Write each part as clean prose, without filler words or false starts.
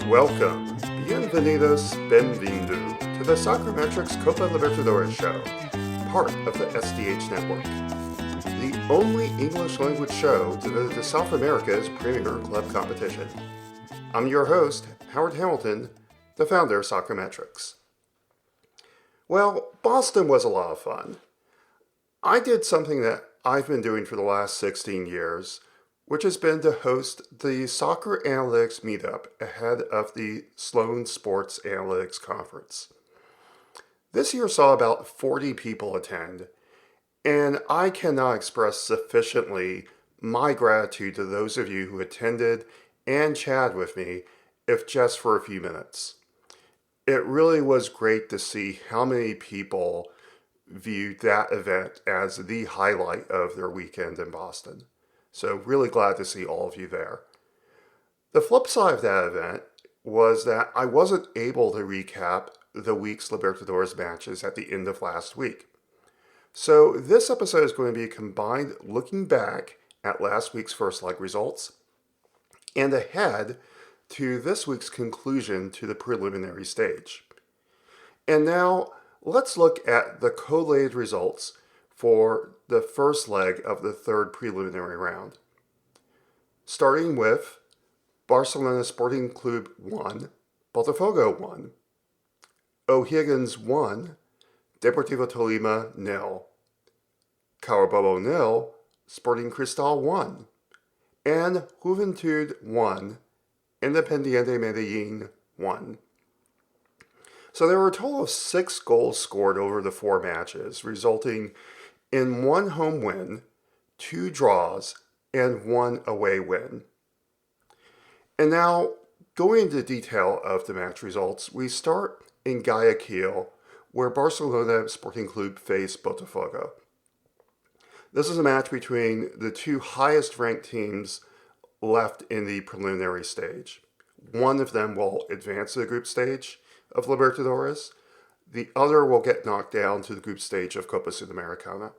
Welcome, bienvenidos, benvindo, to the Soccermetrics Copa Libertadores show, part of the SDH network, the only English language show devoted to South America's premier club competition. I'm your host, Howard Hamilton, the founder of Soccermetrics. Well, Boston was a lot of fun. I did something that I've been doing for the last 16 years, which has been to host the Soccer Analytics Meetup ahead of the Sloan Sports Analytics Conference. This year saw about 40 people attend, and I cannot express sufficiently my gratitude to those of you who attended and chatted with me, if just for a few minutes. It really was great to see how many people viewed that event as the highlight of their weekend in Boston. So really glad to see all of you there. The flip side of that event was that I wasn't able to recap the week's Libertadores matches at the end of last week. So this episode is going to be a combined looking back at last week's first leg results and ahead to this week's conclusion to the preliminary stage. And now let's look at the collated results for the first leg of the third preliminary round. Starting with Barcelona Sporting Club 1, Botafogo 1, O'Higgins 1, Deportivo Tolima 0, Carabobo 0, Sporting Cristal 1, and Juventud 1, Independiente Medellin 1. So there were a total of 6 goals scored over the 4 matches, resulting in 1 home win, 2 draws, and 1 away win. And now, going into detail of the match results, we start in Guayaquil, where Barcelona Sporting Club faced Botafogo. This is a match between the 2 highest ranked teams left in the preliminary stage. One of them will advance to the group stage of Libertadores. The other will get knocked down to the group stage of Copa Sudamericana.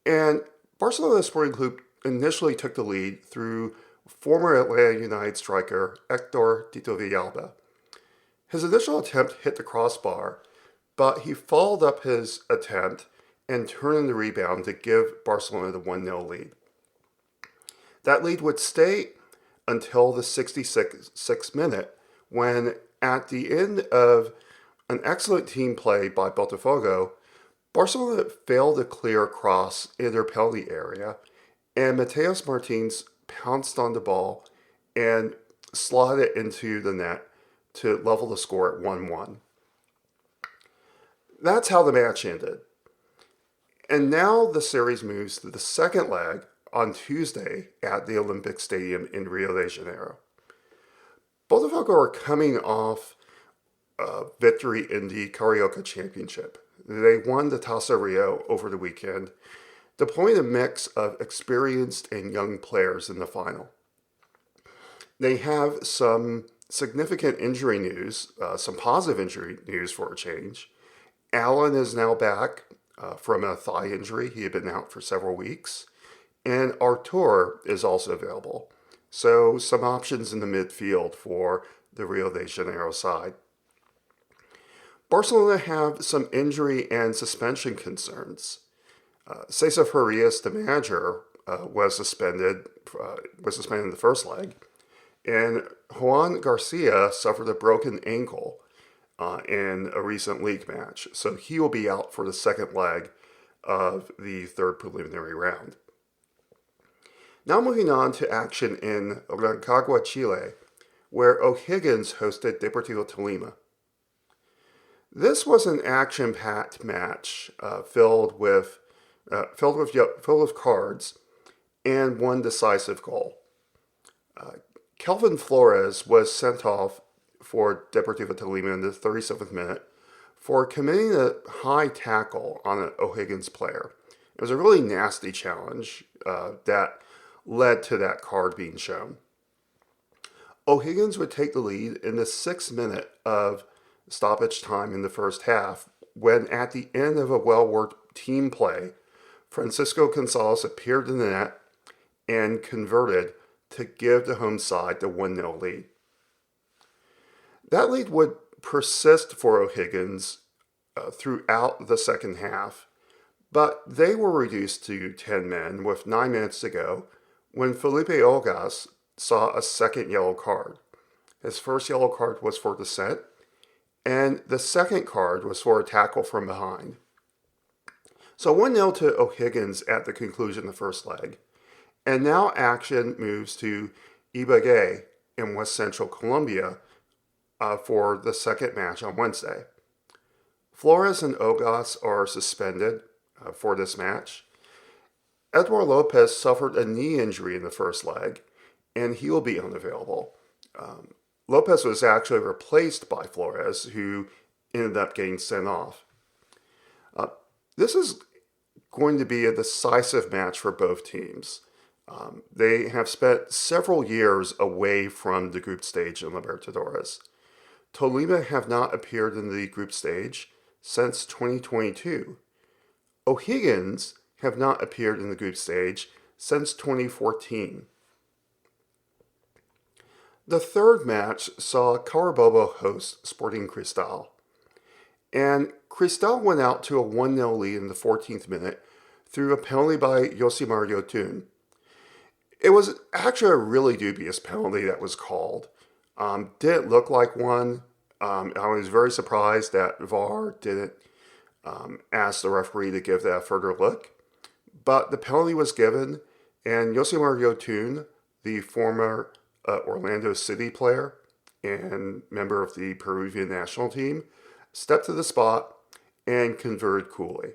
And Barcelona Sporting Club initially took the lead through former Atlanta United striker Hector Tito Villalba. His initial attempt hit the crossbar, but he followed up his attempt and turned in the rebound to give Barcelona the 1-0 lead. That lead would stay until the 66th minute, when at the end of an excellent team play by Botafogo, Barcelona failed to clear a cross in their penalty area, and Mateus Martins pounced on the ball and slotted it into the net to level the score at 1-1. That's how the match ended. And now the series moves to the second leg on Tuesday at the Olympic Stadium in Rio de Janeiro. Botafogo are coming off a victory in the Carioca Championship. They won the Taça Rio over the weekend, deploying a mix of experienced and young players in the final. They have some significant injury news, some positive injury news for a change. Allen is now back from a thigh injury. He had been out for several weeks. And Artur is also available. So some options in the midfield for the Rio de Janeiro side. Barcelona have some injury and suspension concerns. Cesar Farias, the manager, was suspended in the first leg, and Juan Garcia suffered a broken ankle in a recent league match, so he will be out for the second leg of the third preliminary round. Now moving on to action in Rancagua, Chile, where O'Higgins hosted Deportivo Tolima. This was an action-packed match filled with cards and 1 decisive goal. Kelvin Flores was sent off for Deportivo Tolima in the 37th minute for committing a high tackle on an O'Higgins player. It was a really nasty challenge that led to that card being shown. O'Higgins would take the lead in the 6th minute of stoppage time in the first half, when at the end of a well-worked team play, Francisco Gonzalez appeared in the net and converted to give the home side the 1-0 lead. That lead would persist for O'Higgins throughout the second half, but they were reduced to 10 men with 9 minutes to go when Felipe Olgas saw a second yellow card. His first yellow card was for dissent, and the second card was for a tackle from behind. So 1-0 to O'Higgins at the conclusion of the first leg. And now action moves to Ibagué in West Central Colombia for the second match on Wednesday. Flores and Ogas are suspended for this match. Edward Lopez suffered a knee injury in the first leg, and he will be unavailable. Lopez was actually replaced by Flores, who ended up getting sent off. This is going to be a decisive match for both teams. They have spent several years away from the group stage in Libertadores. Tolima have not appeared in the group stage since 2022. O'Higgins have not appeared in the group stage since 2014. The third match saw Carabobo host Sporting Cristal. And Cristal went out to a 1-0 lead in the 14th minute through a penalty by Yosimar Yotun. It was actually a really dubious penalty that was called. Didn't look like one. I was very surprised that VAR didn't ask the referee to give that a further look. But the penalty was given, and Yosimar Yotun, the former Orlando City player and member of the Peruvian national team, stepped to the spot and converted coolly.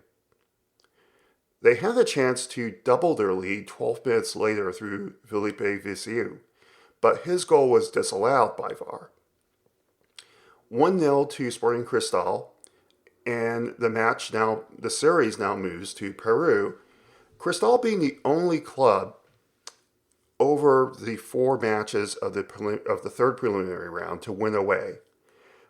They had a chance to double their lead 12 minutes later through Felipe Visiu, but his goal was disallowed by VAR. 1-0 to Sporting Cristal, and the series now moves to Peru, Cristal being the only club over the 4 matches of the third preliminary round to win away.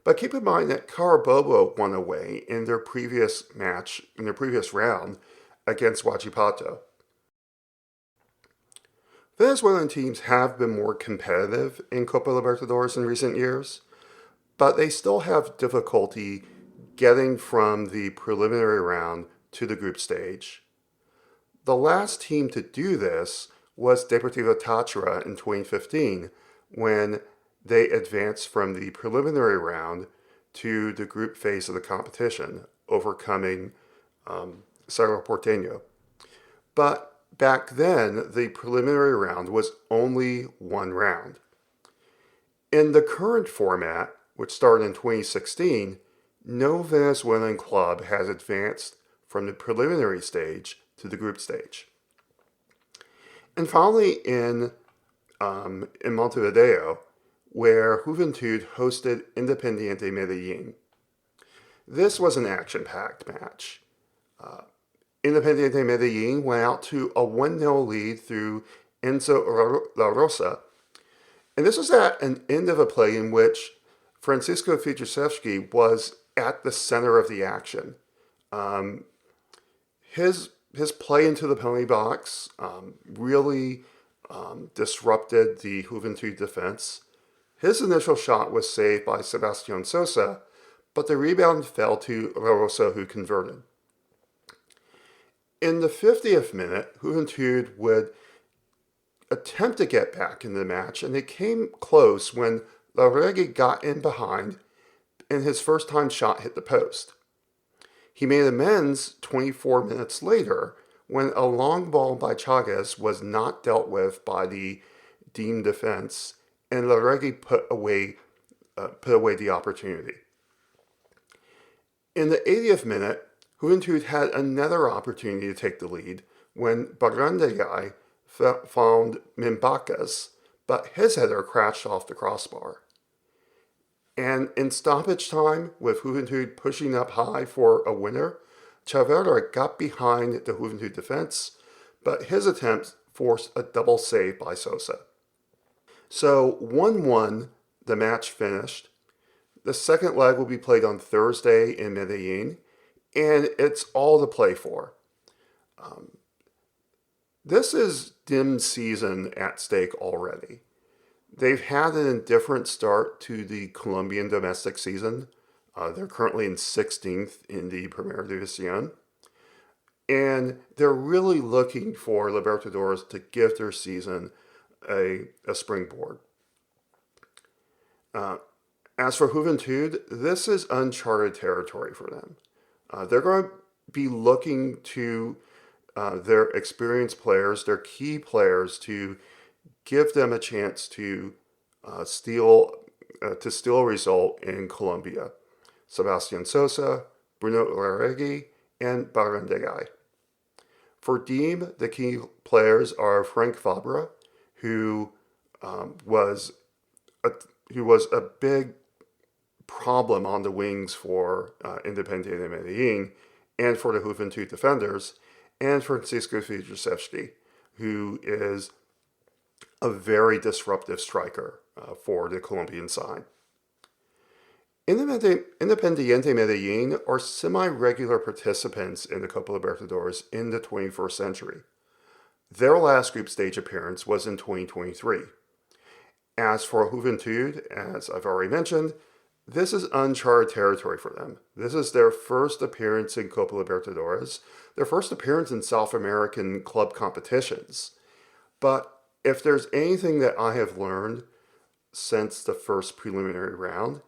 But keep in mind that Carabobo won away in their previous round against Huachipato. Venezuelan teams have been more competitive in Copa Libertadores in recent years, but they still have difficulty getting from the preliminary round to the group stage. The last team to do this was Deportivo Táchira in 2015, when they advanced from the preliminary round to the group phase of the competition, overcoming Cerro Porteño. But back then, the preliminary round was only one round. In the current format, which started in 2016, no Venezuelan club has advanced from the preliminary stage to the group stage. And finally, in Montevideo, where Juventud hosted Independiente Medellin. This was an action-packed match. Independiente Medellin went out to a 1-0 lead through Enzo La Rosa. And this was at an end of a play in which Francisco Fijuszewski was at the center of the action. His play into the penalty box really disrupted the Juventud defense. His initial shot was saved by Sebastián Sosa, but the rebound fell to La Rosa, who converted. In the 50th minute, Juventud would attempt to get back in the match, and they came close when Larregui got in behind and his first-time shot hit the post. He made amends 24 minutes later when a long ball by Chagas was not dealt with by the deemed defense, and Larregui put away the opportunity. In the 80th minute, Juventud had another opportunity to take the lead when Barrandegai found Mimbacas, but his header crashed off the crossbar. And in stoppage time, with Juventud pushing up high for a winner, Chavera got behind the Juventud defense, but his attempt forced a double save by Sosa. So 1-1, the match finished. The second leg will be played on Thursday in Medellin, and it's all to play for. This is dim season at stake already. They've had an indifferent start to the Colombian domestic season. They're currently in 16th in the Primera División. And they're really looking for Libertadores to give their season a springboard. As for Juventud, this is uncharted territory for them. They're going to be looking to their experienced players, their key players, to give them a chance to steal a result in Colombia. Sebastian Sosa, Bruno Larregui, and Barandegay. For Deem, the key players are Frank Fabra, who was a big problem on the wings for Independiente Medellin and for the Juventud defenders, and Francisco Fidrzewski, who is a very disruptive striker for the Colombian side. Independiente Medellin are semi-regular participants in the Copa Libertadores in the 21st century. Their last group stage appearance was in 2023. As for Juventud, as I've already mentioned, this is uncharted territory for them. This is their first appearance in Copa Libertadores, their first appearance in South American club competitions. But if there's anything that I have learned since the first preliminary round,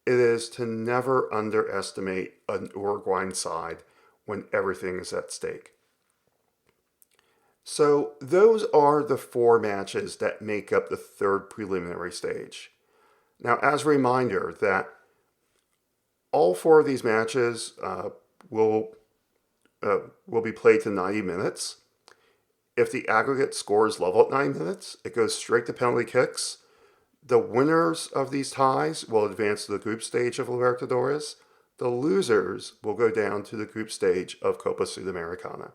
it is to never underestimate an Uruguayan side when everything is at stake. So those are the 4 matches that make up the third preliminary stage. Now, as a reminder that all 4 of these matches will be played to 90 minutes. If the aggregate score is level at 9 minutes, it goes straight to penalty kicks. The winners of these ties will advance to the group stage of Libertadores. The losers will go down to the group stage of Copa Sudamericana.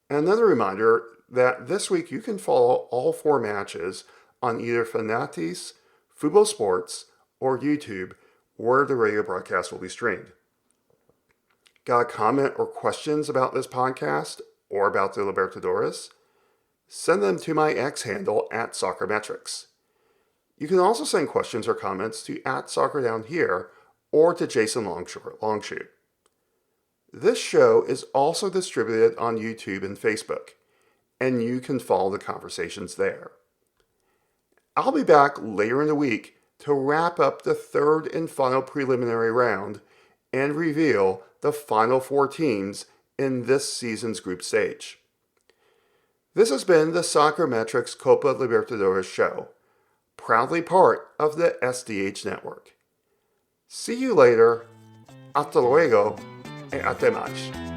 And another reminder that this week you can follow all 4 matches on either Fanatis, Football Sports, or YouTube, where the radio broadcast will be streamed. Got a comment or questions about this podcast or about the Libertadores? Send them to my X handle at Soccermetrics. You can also send questions or comments to @SoccerDownHere or to Jason Longshoot. This show is also distributed on YouTube and Facebook, and you can follow the conversations there. I'll be back later in the week to wrap up the third and final preliminary round and reveal the final 4 teams in this season's group stage. This has been the Soccermetrics Copa Libertadores show, proudly part of the SDH network. See you later. Hasta luego. E até mais.